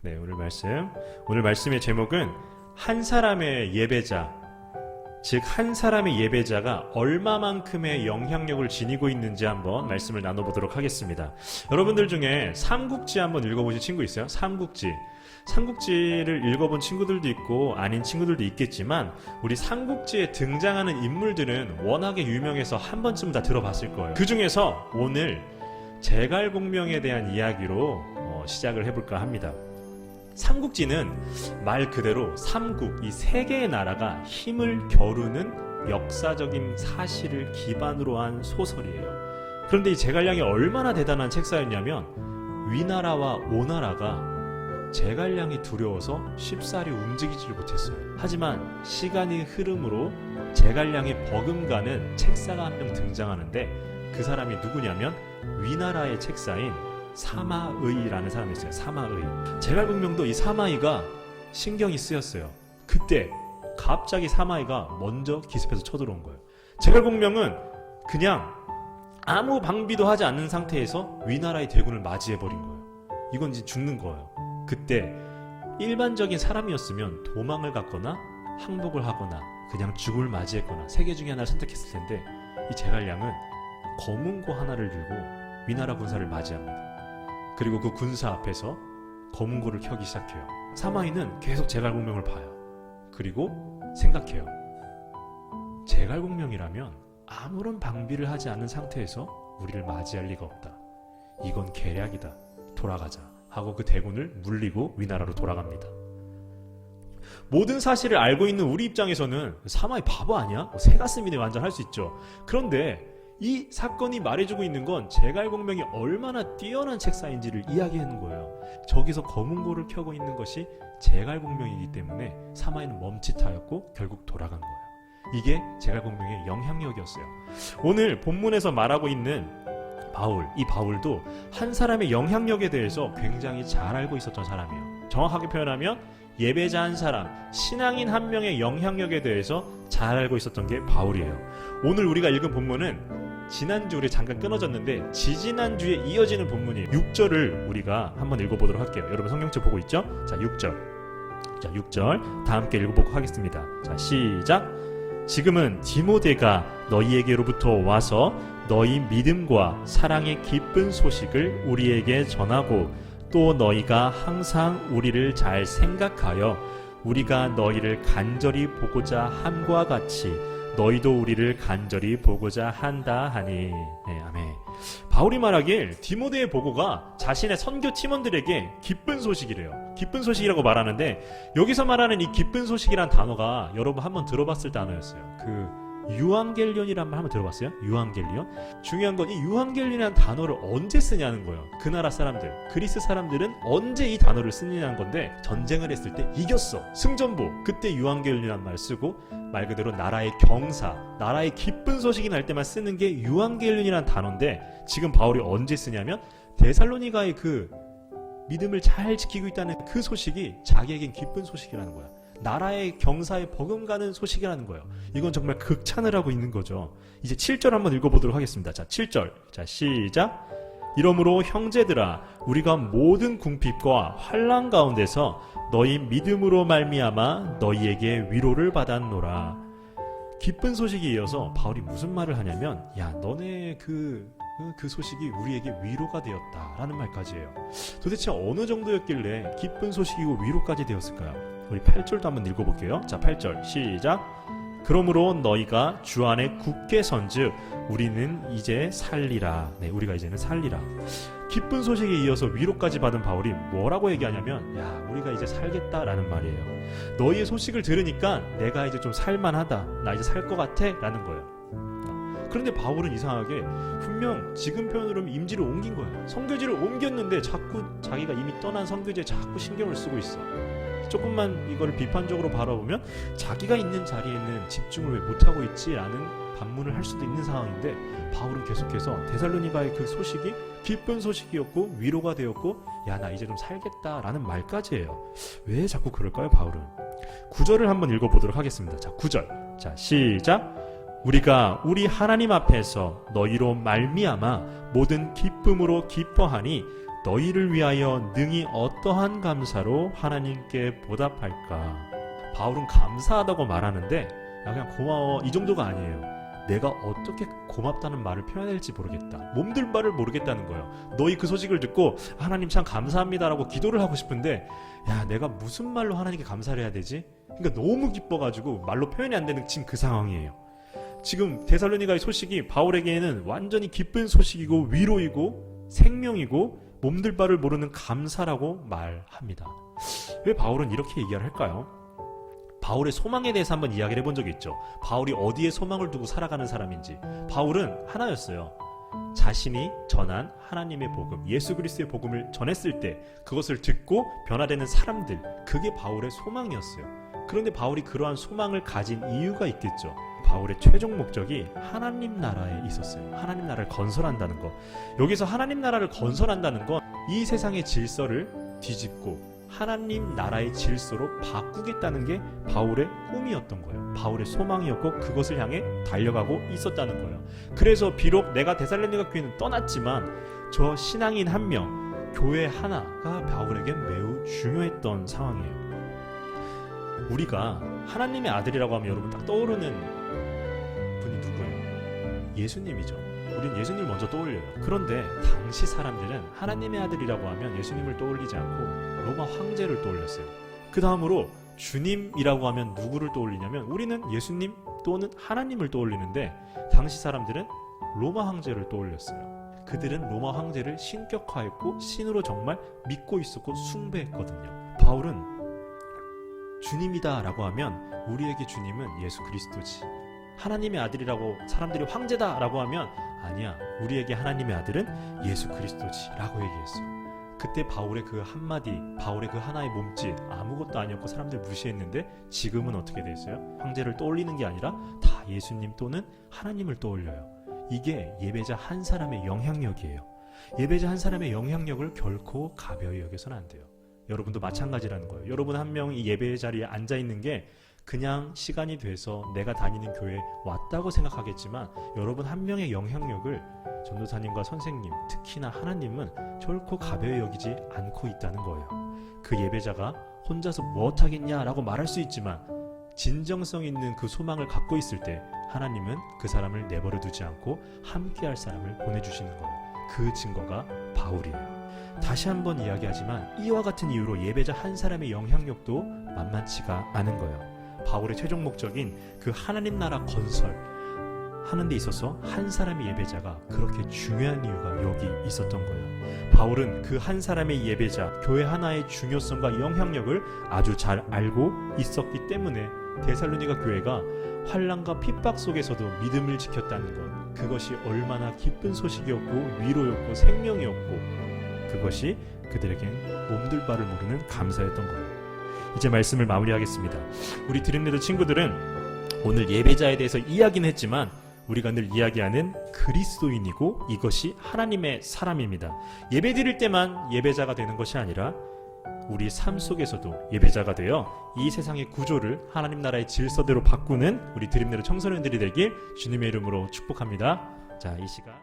네, 오늘 말씀의 제목은 한 사람의 예배자, 즉 한 사람의 예배자가 얼마만큼의 영향력을 지니고 있는지 한번 말씀을 나눠보도록 하겠습니다. 여러분들 중에 삼국지 한번 읽어보신 친구 있어요? 삼국지를 읽어본 친구들도 있고 아닌 친구들도 있겠지만, 우리 삼국지에 등장하는 인물들은 워낙에 유명해서 한 번쯤 다 들어봤을 거예요. 그 중에서 오늘 제갈공명에 대한 이야기로 시작을 해볼까 합니다. 삼국지는 말 그대로 삼국, 이 세 개의 나라가 힘을 겨루는 역사적인 사실을 기반으로 한 소설이에요. 그런데 이 제갈량이 얼마나 대단한 책사였냐면, 위나라와 오나라가 제갈량이 두려워서 쉽사리 움직이지를 못했어요. 하지만 시간이 흐름으로 제갈량이 버금가는 책사가 한 명 등장하는데, 그 사람이 누구냐면 위나라의 책사인 사마의라는 사람이었어요. 사마의. 제갈공명도 이 사마의가 신경이 쓰였어요. 그때 갑자기 사마의가 먼저 기습해서 쳐들어온 거예요. 제갈공명은 그냥 아무 방비도 하지 않는 상태에서 위나라의 대군을 맞이해버린 거예요. 이건 이제 죽는 거예요. 그때 일반적인 사람이었으면 도망을 갔거나 항복을 하거나 그냥 죽음을 맞이했거나 세 개 중에 하나를 선택했을 텐데, 이 제갈량은 검은고 하나를 들고 위나라 군사를 맞이합니다. 그리고 그 군사 앞에서 검은고를 켜기 시작해요. 사마이는 계속 제갈공명을 봐요. 그리고 생각해요. 제갈공명이라면 아무런 방비를 하지 않은 상태에서 우리를 맞이할 리가 없다. 이건 계략이다. 돌아가자 하고 그 대군을 물리고 위나라로 돌아갑니다. 모든 사실을 알고 있는 우리 입장에서는 사마이 바보 아니야? 새가슴이네 완전 할 수 있죠. 그런데 이 사건이 말해주고 있는 건 제갈공명이 얼마나 뛰어난 책사인지를 이야기하는 거예요. 저기서 검은고를 켜고 있는 것이 제갈공명이기 때문에 사마이는 멈칫하였고 결국 돌아간 거예요. 이게 제갈공명의 영향력이었어요. 오늘 본문에서 말하고 있는 바울, 이 바울도 한 사람의 영향력에 대해서 굉장히 잘 알고 있었던 사람이에요. 정확하게 표현하면 예배자 한 사람, 신앙인 한 명의 영향력에 대해서 잘 알고 있었던 게 바울이에요. 오늘 우리가 읽은 본문은 지난주 우리 잠깐 끊어졌는데 지지난주에 이어지는 본문이에요. 6절을 우리가 한번 읽어보도록 할게요. 여러분 성경책 보고 있죠? 자, 6절 다 함께 읽어보고 하겠습니다. 자, 시작. 지금은 디모데가 너희에게로부터 와서 너희 믿음과 사랑의 기쁜 소식을 우리에게 전하고, 또 너희가 항상 우리를 잘 생각하여 우리가 너희를 간절히 보고자 함과 같이 너희도 우리를 간절히 보고자 한다 하니. 네, 아멘. 바울이 말하길 디모데의 보고가 자신의 선교 팀원들에게 기쁜 소식이래요. 기쁜 소식이라고 말하는데, 여기서 말하는 이 기쁜 소식이란 단어가 여러분 한번 들어봤을 단어였어요. 유앙겔리온이란 말 한번 들어봤어요? 유앙겔리온? 중요한 건 이 유앙겔리온이라는 단어를 언제 쓰냐는 거예요. 그 나라 사람들, 그리스 사람들은 언제 이 단어를 쓰느냐는 건데, 전쟁을 했을 때 이겼어, 승전보, 그때 유앙겔리온이라는 말을 쓰고, 말 그대로 나라의 경사, 나라의 기쁜 소식이 날 때만 쓰는 게 유앙겔리온이라는 단어인데, 지금 바울이 언제 쓰냐면 데살로니가의 그 믿음을 잘 지키고 있다는 그 소식이 자기에겐 기쁜 소식이라는 거야. 나라의 경사에 버금가는 소식이라는 거예요. 이건 정말 극찬을 하고 있는 거죠. 이제 7절 한번 읽어보도록 하겠습니다. 자, 7절. 자, 시작. 이러므로 형제들아, 우리가 모든 궁핍과 환난 가운데서 너희 믿음으로 말미암아 너희에게 위로를 받았노라. 기쁜 소식에 이어서 바울이 무슨 말을 하냐면, 야, 너네 그 소식이 우리에게 위로가 되었다라는 말까지 해요. 도대체 어느 정도였길래 기쁜 소식이고 위로까지 되었을까요? 우리 8절도 한번 읽어볼게요. 자, 8절 시작. 그러므로 너희가 주 안에 굳게 선즉 우리는 이제 살리라. 네, 우리가 이제는 살리라. 기쁜 소식에 이어서 위로까지 받은 바울이 뭐라고 얘기하냐면, 야, 우리가 이제 살겠다라는 말이에요. 너희의 소식을 들으니까 내가 이제 좀 살만하다, 나 이제 살 것 같아 라는 거예요. 그런데 바울은 이상하게 분명 지금 표현으로 하면 임지를 옮긴 거예요. 선교지를 옮겼는데 자꾸 자기가 이미 떠난 선교지에 자꾸 신경을 쓰고 있어. 조금만 이걸 비판적으로 바라보면 자기가 있는 자리에는 집중을 왜 못하고 있지? 라는 반문을 할 수도 있는 상황인데, 바울은 계속해서 데살로니가의 그 소식이 기쁜 소식이었고 위로가 되었고, 야, 나 이제 좀 살겠다 라는 말까지 해요. 왜 자꾸 그럴까요, 바울은? 9절을 한번 읽어보도록 하겠습니다. 자, 9절. 자, 시작. 우리가 우리 하나님 앞에서 너희로 말미암아 모든 기쁨으로 기뻐하니 너희를 위하여 능히 어떠한 감사로 하나님께 보답할까? 바울은 감사하다고 말하는데 야, 그냥 고마워 이 정도가 아니에요. 내가 어떻게 고맙다는 말을 표현해야 할지 모르겠다. 몸둘 바를 모르겠다는 거예요. 너희 그 소식을 듣고 하나님 참 감사합니다라고 기도를 하고 싶은데 야, 내가 무슨 말로 하나님께 감사를 해야 되지? 그러니까 너무 기뻐가지고 말로 표현이 안 되는 지금 그 상황이에요. 지금 데살로니가의 소식이 바울에게는 완전히 기쁜 소식이고 위로이고 생명이고 몸둘 바를 모르는 감사라고 말합니다. 왜 바울은 이렇게 얘기를 할까요? 바울의 소망에 대해서 한번 이야기를 해본 적이 있죠. 바울이 어디에 소망을 두고 살아가는 사람인지. 바울은 하나였어요. 자신이 전한 하나님의 복음, 예수 그리스도의 복음을 전했을 때 그것을 듣고 변화되는 사람들, 그게 바울의 소망이었어요. 그런데 바울이 그러한 소망을 가진 이유가 있겠죠. 바울의 최종 목적이 하나님 나라에 있었어요. 하나님 나라를 건설한다는 거. 여기서 하나님 나라를 건설한다는 건 이 세상의 질서를 뒤집고 하나님 나라의 질서로 바꾸겠다는 게 바울의 꿈이었던 거예요. 바울의 소망이었고 그것을 향해 달려가고 있었다는 거예요. 그래서 비록 내가 데살로니가 교회는 떠났지만 저 신앙인 한 명, 교회 하나가 바울에게 매우 중요했던 상황이에요. 우리가 하나님의 아들이라고 하면 여러분 딱 떠오르는 분이 누구예요? 예수님이죠. 우린 예수님을 먼저 떠올려요. 그런데 당시 사람들은 하나님의 아들이라고 하면 예수님을 떠올리지 않고 로마 황제를 떠올렸어요. 그 다음으로 주님이라고 하면 누구를 떠올리냐면 우리는 예수님 또는 하나님을 떠올리는데 당시 사람들은 로마 황제를 떠올렸어요. 그들은 로마 황제를 신격화했고 신으로 정말 믿고 있었고 숭배했거든요. 바울은 주님이다 라고 하면 우리에게 주님은 예수 그리스도지, 하나님의 아들이라고 사람들이 황제다 라고 하면 아니야, 우리에게 하나님의 아들은 예수 그리스도지 라고 얘기했어요. 그때 바울의 그 한마디, 바울의 그 하나의 몸짓 아무것도 아니었고 사람들 무시했는데 지금은 어떻게 됐어요? 황제를 떠올리는 게 아니라 다 예수님 또는 하나님을 떠올려요. 이게 예배자 한 사람의 영향력이에요. 예배자 한 사람의 영향력을 결코 가벼이 여겨서는 안 돼요. 여러분도 마찬가지라는 거예요. 여러분 한 명이 예배 자리에 앉아있는 게 그냥 시간이 돼서 내가 다니는 교회에 왔다고 생각하겠지만 여러분 한 명의 영향력을 전도사님과 선생님, 특히나 하나님은 결코 가벼이 여기지 않고 있다는 거예요. 그 예배자가 혼자서 무엇하겠냐라고 말할 수 있지만 진정성 있는 그 소망을 갖고 있을 때 하나님은 그 사람을 내버려 두지 않고 함께할 사람을 보내주시는 거예요. 그 증거가 바울이에요. 다시 한번 이야기하지만 이와 같은 이유로 예배자 한 사람의 영향력도 만만치가 않은 거예요. 바울의 최종 목적인 그 하나님 나라 건설 하는 데 있어서 한 사람의 예배자가 그렇게 중요한 이유가 여기 있었던 거예요. 바울은 그 한 사람의 예배자, 교회 하나의 중요성과 영향력을 아주 잘 알고 있었기 때문에 데살로니가 교회가 환난과 핍박 속에서도 믿음을 지켰다는 것, 그것이 얼마나 기쁜 소식이었고 위로였고 생명이었고 그것이 그들에겐 몸둘 바를 모르는 감사였던 거예요. 이제 말씀을 마무리하겠습니다. 우리 드림리더 친구들은 오늘 예배자에 대해서 이야기는 했지만 우리가 늘 이야기하는 그리스도인이고 이것이 하나님의 사람입니다. 예배 드릴 때만 예배자가 되는 것이 아니라 우리 삶 속에서도 예배자가 되어 이 세상의 구조를 하나님 나라의 질서대로 바꾸는 우리 드림리더 청소년들이 되길 주님의 이름으로 축복합니다. 자, 이 시간